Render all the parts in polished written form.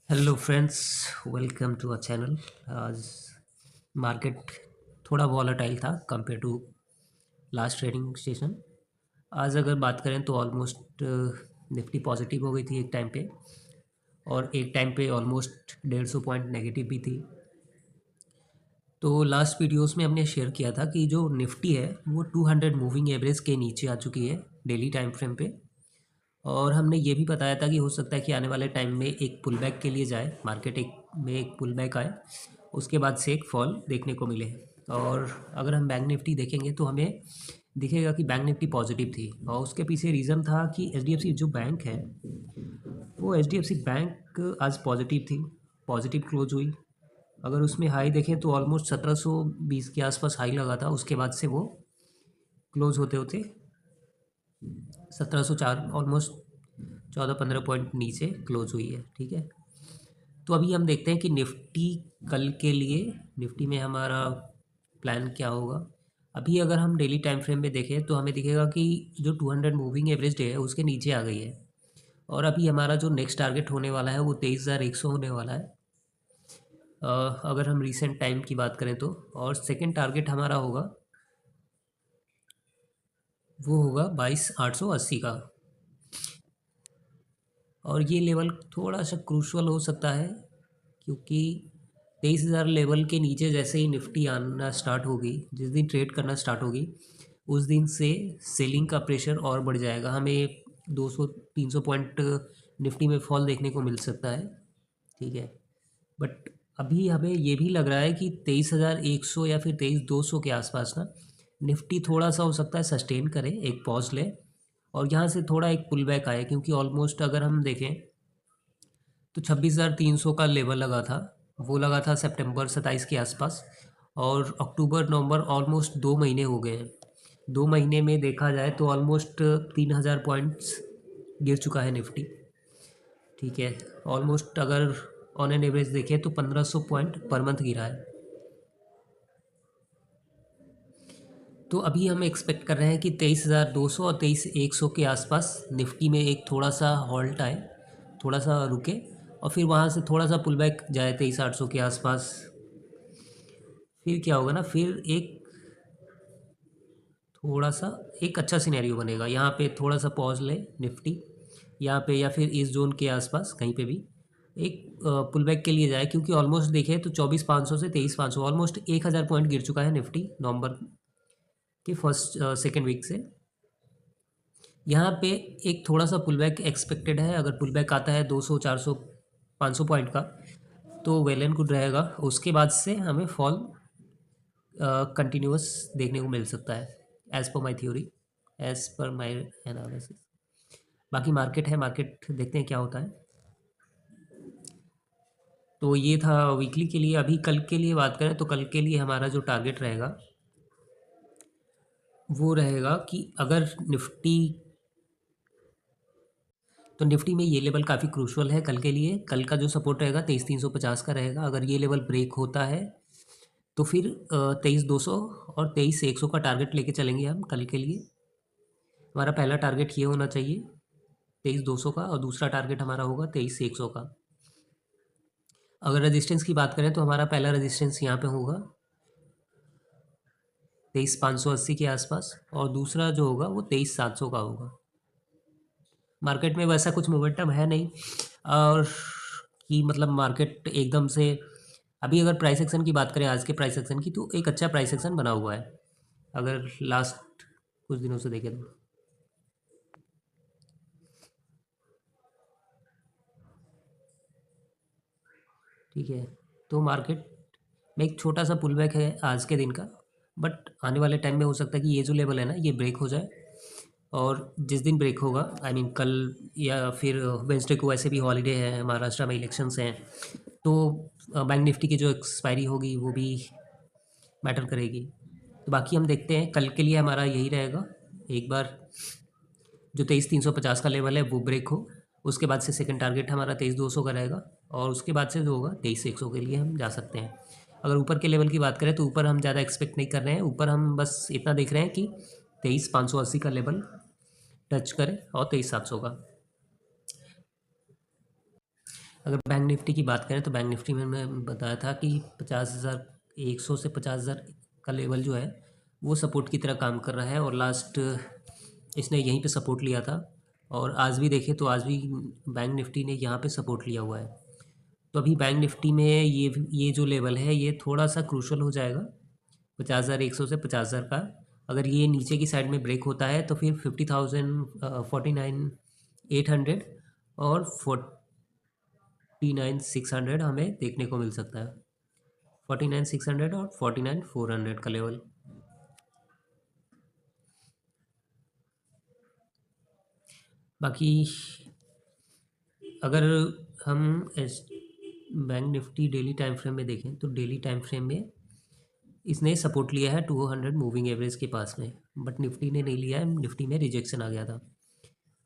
Hello friends, welcome to a channel. आज market थोड़ा volatile था compare to last trading session. आज अगर बात करें तो ऑलमोस्ट निफ्टी पॉजिटिव हो गई थी एक टाइम पे, और एक टाइम पे ऑलमोस्ट 150 पॉइंट नेगेटिव भी थी। तो लास्ट वीडियोस में हमने शेयर किया था कि जो निफ्टी है वो 200 मूविंग एवरेज के नीचे आ चुकी है डेली टाइम फ्रेम पे। और हमने ये भी बताया था कि हो सकता है कि आने वाले टाइम में एक पुल बैक के लिए जाए मार्केट, एक पुल बैक आए, उसके बाद से एक फॉल देखने को मिले। और अगर हम बैंक निफ्टी देखेंगे तो हमें दिखेगा कि बैंक निफ्टी पॉजिटिव थी, और उसके पीछे रीज़न था कि एच जो बैंक है वो एच बैंक आज पॉजिटिव थी, पॉजिटिव क्लोज हुई। अगर उसमें हाई देखें तो ऑलमोस्ट 1720 के आसपास हाई लगा था, उसके बाद से वो क्लोज होते होते 1704, ऑलमोस्ट 14-15 पॉइंट नीचे क्लोज हुई है। ठीक है, तो अभी हम देखते हैं कि निफ्टी कल के लिए, निफ्टी में हमारा प्लान क्या होगा। अभी अगर हम डेली टाइम फ्रेम में देखें तो हमें दिखेगा कि जो 200 मूविंग एवरेज डे है उसके नीचे आ गई है, और अभी हमारा जो नेक्स्ट टारगेट होने वाला है वो 23,100 होने वाला है। अगर हम रिसेंट टाइम की बात करें तो, और सेकेंड टारगेट हमारा होगा, वो होगा 22,880 का। और ये लेवल थोड़ा सा क्रूशल हो सकता है, क्योंकि 23,000 लेवल के नीचे जैसे ही निफ्टी आना स्टार्ट होगी, जिस दिन ट्रेड करना स्टार्ट होगी उस दिन से सेलिंग का प्रेशर और बढ़ जाएगा। हमें 200-300 पॉइंट निफ्टी में फॉल देखने को मिल सकता है। ठीक है, बट अभी हमें ये भी लग रहा है कि 23,100 या फिर 23,200 के आसपास ना निफ्टी थोड़ा सा हो सकता है सस्टेन करे, एक पॉज ले, और यहाँ से थोड़ा एक पुल बैक आए। क्योंकि ऑलमोस्ट अगर हम देखें तो 26,300 का लेवल लगा था, वो लगा था सितंबर 27 के आसपास, और अक्टूबर नवंबर ऑलमोस्ट 2 महीने हो गए हैं। 2 महीने में देखा जाए तो ऑलमोस्ट 3,000 पॉइंट्स गिर चुका है निफ्टी। ठीक है, ऑलमोस्ट अगर ऑन एन एवरेज देखें तो 1,500 पॉइंट पर मंथ गिरा है। तो अभी हम एक्सपेक्ट कर रहे हैं कि 23,200 और 23,100 के आसपास निफ्टी में एक थोड़ा सा हॉल्ट आए, थोड़ा सा रुके, और फिर वहाँ से थोड़ा सा पुल बैक जाए 23,800 के आसपास। फिर क्या होगा ना, फिर एक थोड़ा सा एक अच्छा सिनेरियो बनेगा, यहाँ पे थोड़ा सा पॉज ले निफ्टी यहाँ पे, या फिर इस जोन के आसपास कहीं पे भी एक पुल बैक के लिए जाए। क्योंकि ऑलमोस्ट देखें तो 24,500 से 23,500, ऑलमोस्ट 1,000 पॉइंट गिर चुका है निफ्टी नवंबर के फर्स्ट सेकेंड वीक से। यहाँ पे एक थोड़ा सा पुल बैक एक्सपेक्टेड है। अगर पुल बैक आता है 200, 400, 500 पॉइंट का तो वेल एंड गुड रहेगा। उसके बाद से हमें फॉल कंटिन्यूअस देखने को मिल सकता है, as per my theory, as per my analysis. बाकी मार्केट है, मार्केट देखते हैं क्या होता है। तो ये था वीकली के लिए। अभी कल के लिए बात करें तो कल के लिए हमारा जो टारगेट रहेगा वो रहेगा कि अगर निफ्टी, तो निफ्टी में ये लेवल काफ़ी क्रूशल है कल के लिए। कल का जो सपोर्ट रहेगा 23,350 का रहेगा। अगर ये लेवल ब्रेक होता है तो फिर 23,200 और 23,100 का टारगेट लेके चलेंगे हम कल के लिए। हमारा पहला टारगेट ये होना चाहिए 23,200 का, और दूसरा टारगेट हमारा होगा 23,100 का। अगर रेजिस्टेंस की बात करें तो हमारा पहला रेजिस्टेंस यहाँ पे होगा 23,580 के आसपास, और दूसरा जो होगा वो 23,700 का होगा। मार्केट में वैसा कुछ मोमेंटम है नहीं, और कि मतलब मार्केट एकदम से, अभी अगर प्राइस एक्शन की बात करें आज के प्राइस एक्शन की, तो एक अच्छा प्राइस एक्शन बना हुआ है अगर लास्ट कुछ दिनों से देखें तो। ठीक है, तो मार्केट में एक छोटा सा पुल बैक है आज के दिन का, बट आने वाले टाइम में हो सकता है कि ये जो लेवल है ना ये ब्रेक हो जाए। और जिस दिन ब्रेक होगा, आई मीन कल या फिर वेंसडे को, वैसे भी हॉलीडे है, महाराष्ट्र में इलेक्शंस हैं, तो बैंक निफ्टी की जो एक्सपायरी होगी वो भी मैटर करेगी। तो बाकी हम देखते हैं, कल के लिए हमारा यही रहेगा, एक बार जो 23,350 का लेवल है वो ब्रेक हो, उसके बाद से सेकंड टारगेट हमारा 23,200 का रहेगा, और उसके बाद से जो होगा 23,100 के लिए हम जा सकते हैं। अगर ऊपर के लेवल की बात करें तो ऊपर हम ज़्यादा एक्सपेक्ट नहीं कर रहे हैं, ऊपर हम बस इतना देख रहे हैं कि 23,580 का लेवल टच करें और 23,700 का। अगर बैंक निफ्टी की बात करें तो बैंक निफ्टी में मैं बताया था कि 50,100 से 50,000 का लेवल जो है वो सपोर्ट की तरह काम कर रहा है, और लास्ट इसने यहीं पे सपोर्ट लिया था, और आज भी देखें तो आज भी बैंक निफ्टी ने यहाँ पे सपोर्ट लिया हुआ है। तो अभी बैंक निफ्टी में ये जो लेवल है ये थोड़ा सा क्रूशल हो जाएगा 50,100 से 50,000 का। अगर ये नीचे की साइड में ब्रेक होता है तो फिर 50,000, 49,800 और 49,600 हमें देखने को मिल सकता है। 49,600 और 49,400 का लेवल। बाकी अगर हम S bank Nifty daily time frame में देखें तो डेली टाइम फ्रेम में इसने सपोर्ट लिया है 200 मूविंग एवरेज के पास में, बट निफ्टी ने नहीं लिया है, निफ्टी में रिजेक्शन आ गया था।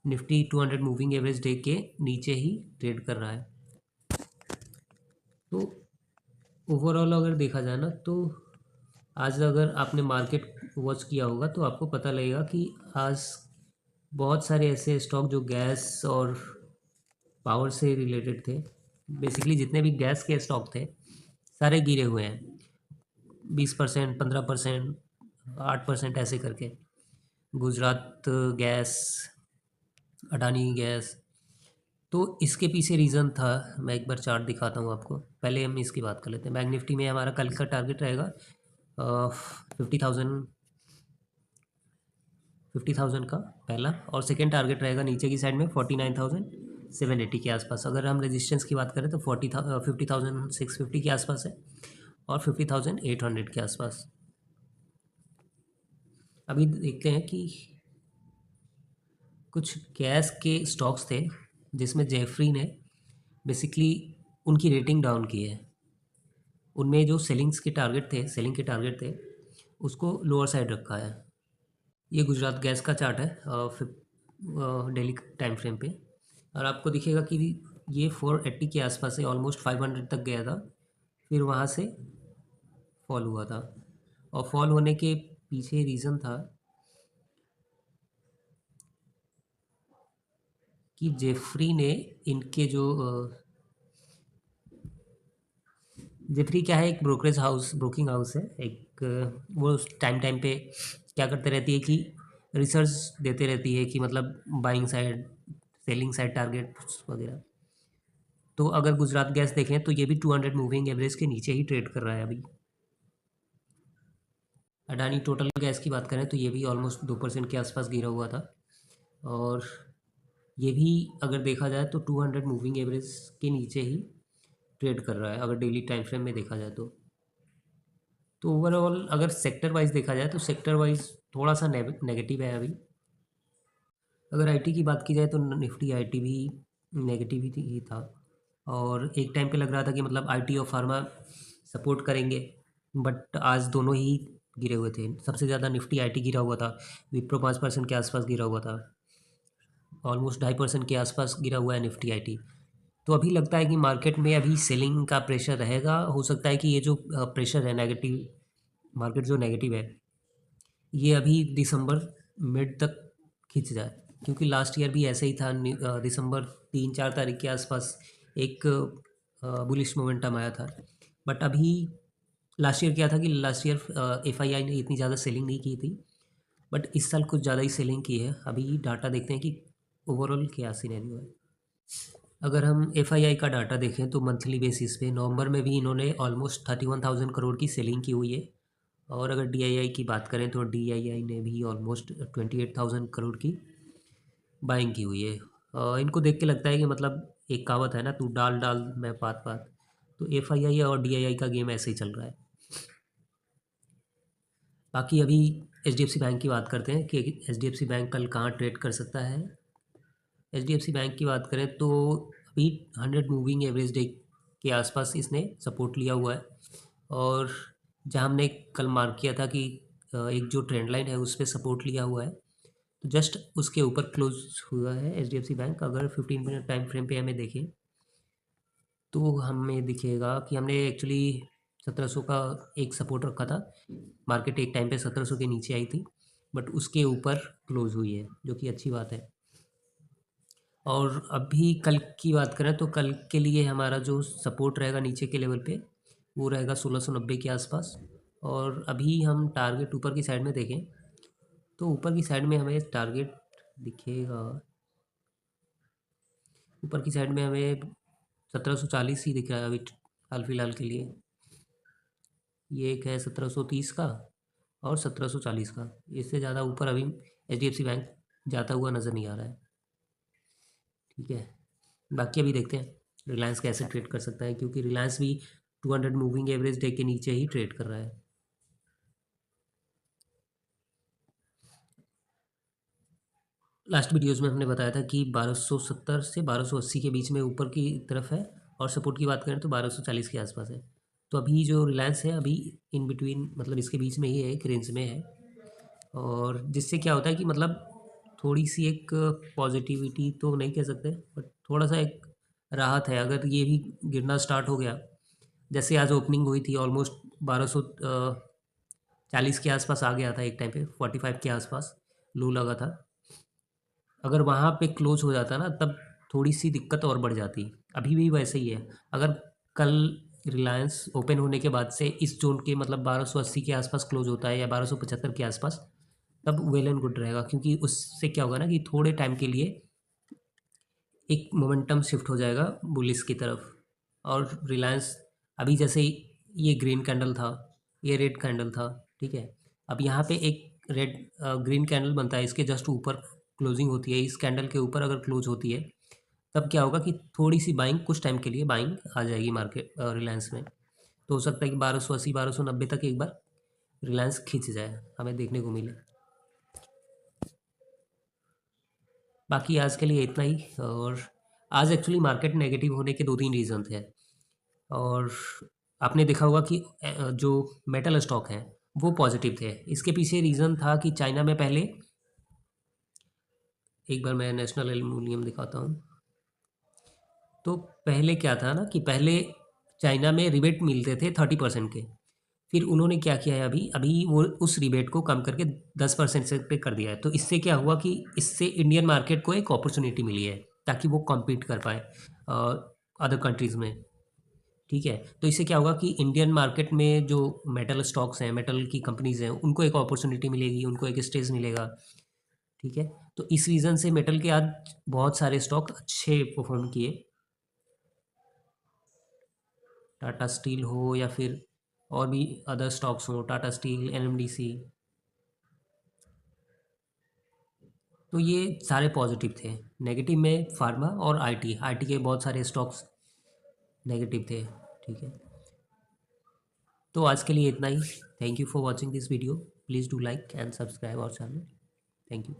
निफ्टी 200 मूविंग एवरेज डे के नीचे ही ट्रेड कर रहा है। तो ओवरऑल अगर देखा जाए ना तो आज अगर आपने मार्केट वॉच किया होगा तो आपको पता लगेगा कि आज बहुत सारे ऐसे स्टॉक जो गैस और पावर से रिलेटेड थे, बेसिकली जितने भी गैस के स्टॉक थे सारे गिरे हुए हैं, 20%, 15%, 8% ऐसे करके। Gujarat gas, Adani gas. तो इसके पीछे रीज़न था, मैं एक बार चार्ट दिखाता हूँ आपको। पहले हम इसकी बात कर लेते हैं। बैंक निफ्टी में हमारा कल का टारगेट रहेगा 50,000 का पहला, और सेकेंड टारगेट रहेगा नीचे की साइड में 49,780 के आसपास। अगर हम रेजिस्टेंस की बात करें तो 50,650 के आसपास है, और 50,800 के आसपास। अभी देखते हैं कि कुछ गैस के स्टॉक्स थे जिसमें जेफरी ने बेसिकली उनकी रेटिंग डाउन की है। उनमें जो सेलिंग के टारगेट थे उसको लोअर साइड रखा है। ये गुजरात गैस का चार्ट है डेली टाइम फ्रेम पे, और आपको दिखेगा कि ये 480 के आसपास से ऑलमोस्ट 500 तक गया था, फिर वहाँ से फॉल हुआ था। और फॉल होने के पीछे रीज़न था कि जेफरी ने इनके जो जेफरी क्या है, एक ब्रोकिंग हाउस है एक। वो टाइम टाइम पे क्या करते रहती है कि रिसर्च देते रहती है कि मतलब buying side, selling side targets वगैरह। तो अगर गुजरात गैस देखें तो ये भी 200 मूविंग एवरेज के नीचे ही ट्रेड कर रहा है अभी। अडानी टोटल गैस की बात करें तो ये भी ऑलमोस्ट 2% के आसपास गिरा हुआ था, और ये भी अगर देखा जाए तो 200 मूविंग एवरेज के नीचे ही ट्रेड कर रहा है अगर डेली टाइम फ्रेम में देखा जाए तो ओवरऑल अगर सेक्टर वाइज देखा जाए तो सेक्टर वाइज थोड़ा सा नेगेटिव है अभी। अगर आईटी की बात की जाए तो निफ्टी आईटी भी नेगेटिव ही था, और एक टाइम पे लग रहा था कि मतलब आईटी और फार्मा सपोर्ट करेंगे, बट आज दोनों ही गिरे हुए थे। सबसे ज़्यादा निफ्टी आईटी गिरा हुआ था, विप्रो 5% के आसपास गिरा हुआ था, ऑलमोस्ट 2.5% के आसपास गिरा हुआ है निफ्टी आईटी। तो अभी लगता है कि मार्केट में अभी सेलिंग का प्रेशर रहेगा। हो सकता है कि ये जो प्रेशर है नेगेटिव, मार्केट जो नेगेटिव है ये अभी दिसंबर मिड तक खिंच जाए, क्योंकि लास्ट ईयर भी ऐसे ही था। दिसंबर 3-4 तारीख के आसपास एक बुलिश मोमेंटम आया था, बट अभी लास्ट ईयर क्या था कि लास्ट ईयर एफआईआई ने इतनी ज़्यादा सेलिंग नहीं की थी, बट इस साल कुछ ज़्यादा ही सेलिंग की है। अभी डाटा देखते हैं कि ओवरऑल क्या सिनेरियो है। अगर हम एफआईआई का डाटा देखें तो मंथली बेसिस पे नवंबर में भी इन्होंने ऑलमोस्ट 31,000 करोड़ की सेलिंग की हुई है, और अगर डीआईआई की बात करें तो डीआईआई ने भी ऑलमोस्ट 28,000 करोड़ की बाइंग की हुई है। इनको देख के लगता है कि मतलब एक कहावत है ना, तू डाल डाल मैं पात पात। तो एफआईआई और डीआईआई का गेम ऐसे ही चल रहा है। बाकी अभी एचडीएफसी बैंक की बात करते हैं कि एचडीएफसी बैंक कल कहाँ ट्रेड कर सकता है। एचडीएफसी बैंक की बात करें तो अभी 100 मूविंग एवरेज डे के आसपास इसने सपोर्ट लिया हुआ है, और जहाँ हमने कल मार्क किया था कि एक जो ट्रेंड लाइन है उस पर सपोर्ट लिया हुआ है, तो जस्ट उसके ऊपर क्लोज हुआ है एचडीएफसी बैंक। अगर 15 मिनट टाइम फ्रेम पे हमें देखें तो हमें दिखेगा कि हमने एक्चुअली 1700 का एक सपोर्ट रखा था। मार्केट एक टाइम पे 1700 के नीचे आई थी, बट उसके ऊपर क्लोज हुई है, जो कि अच्छी बात है। और अभी कल की बात करें तो कल के लिए हमारा जो सपोर्ट रहेगा नीचे के लेवल पे वो रहेगा 1690 के आसपास। और अभी हम टारगेट ऊपर की साइड में देखें तो ऊपर की साइड में हमें टारगेट दिखेगा। ऊपर की साइड में हमें 1740 ही दिख रहा है अभी हाल फिलहाल के लिए। ये एक है 1730 का और 1740 का। इससे ज़्यादा ऊपर अभी HDFC बैंक जाता हुआ नज़र नहीं आ रहा है। ठीक है, बाकी अभी देखते हैं रिलायंस कैसे ट्रेड कर सकता है, क्योंकि रिलायंस भी 200 मूविंग एवरेज डे के नीचे ही ट्रेड कर रहा है। लास्ट वीडियोज़ में हमने बताया था कि 1270 से 1280 के बीच में ऊपर की तरफ है, और सपोर्ट की बात करें तो 1240 के आसपास है। तो अभी जो रिलायंस है अभी इन बिटवीन, मतलब इसके बीच में ही है, एक रेंज में है। और जिससे क्या होता है कि मतलब थोड़ी सी एक पॉजिटिविटी तो नहीं कह सकते, बट थोड़ा सा एक राहत है अगर ये भी गिरना स्टार्ट हो गया। जैसे आज ओपनिंग हुई थी ऑलमोस्ट 1240 के आसपास आ गया था, एक टाइम पे 45 के आसपास लो लगा था। अगर वहाँ पे क्लोज हो जाता ना तब थोड़ी सी दिक्कत और बढ़ जाती। अभी भी वैसे ही है। अगर कल रिलायंस ओपन होने के बाद से इस जोन के मतलब 1280 के आसपास क्लोज होता है या 1275 के आसपास, तब वेल एंड गुड रहेगा, क्योंकि उससे क्या होगा ना कि थोड़े टाइम के लिए एक मोमेंटम शिफ्ट हो जाएगा बुलिस की तरफ। और रिलायंस अभी जैसे ये ग्रीन कैंडल था, ये रेड कैंडल था, ठीक है। अब यहाँ पे एक रेड ग्रीन कैंडल बनता है, इसके जस्ट ऊपर क्लोजिंग होती है, इस कैंडल के ऊपर अगर क्लोज होती है तब क्या होगा कि थोड़ी सी बाइंग, कुछ टाइम के लिए बाइंग आ जाएगी मार्केट रिलायंस में। तो हो सकता है कि 1280 1290 तक एक बार रिलायंस खींच जाए, हमें देखने को मिले। बाकी आज के लिए इतना ही। और आज एक्चुअली मार्केट नेगेटिव होने के 2-3 रीज़न थे। और आपने देखा होगा कि जो मेटल स्टॉक हैं वो पॉजिटिव थे। इसके पीछे रीज़न था कि चाइना में पहले, एक बार मैं नेशनल एल्यूमिनियम दिखाता हूँ। तो पहले क्या था ना कि पहले चाइना में रिबेट मिलते थे 30% के। फिर उन्होंने क्या किया है, अभी अभी वो उस रिबेट को कम करके 10% से पे कर दिया है। तो इससे क्या हुआ कि इससे इंडियन मार्केट को एक अपॉर्चुनिटी मिली है ताकि वो कॉम्पीट कर पाए अदर कंट्रीज़ में। ठीक है, तो इससे क्या होगा कि इंडियन मार्केट में जो मेटल स्टॉक्स हैं, मेटल की कंपनीज़ हैं, उनको एक अपॉर्चुनिटी मिलेगी, उनको एक स्टेज मिलेगा। ठीक है, तो इस रीज़न से मेटल के आज बहुत सारे स्टॉक अच्छे परफॉर्म किए। टाटा स्टील हो या फिर और भी अदर स्टॉक्स हों, टाटा स्टील, NMDC, तो ये सारे पॉजिटिव थे। नेगेटिव में फार्मा और आईटी के बहुत सारे स्टॉक्स नेगेटिव थे। ठीक है, तो आज के लिए इतना ही। Thank you for watching this video. Please do like and subscribe our channel. Thank you.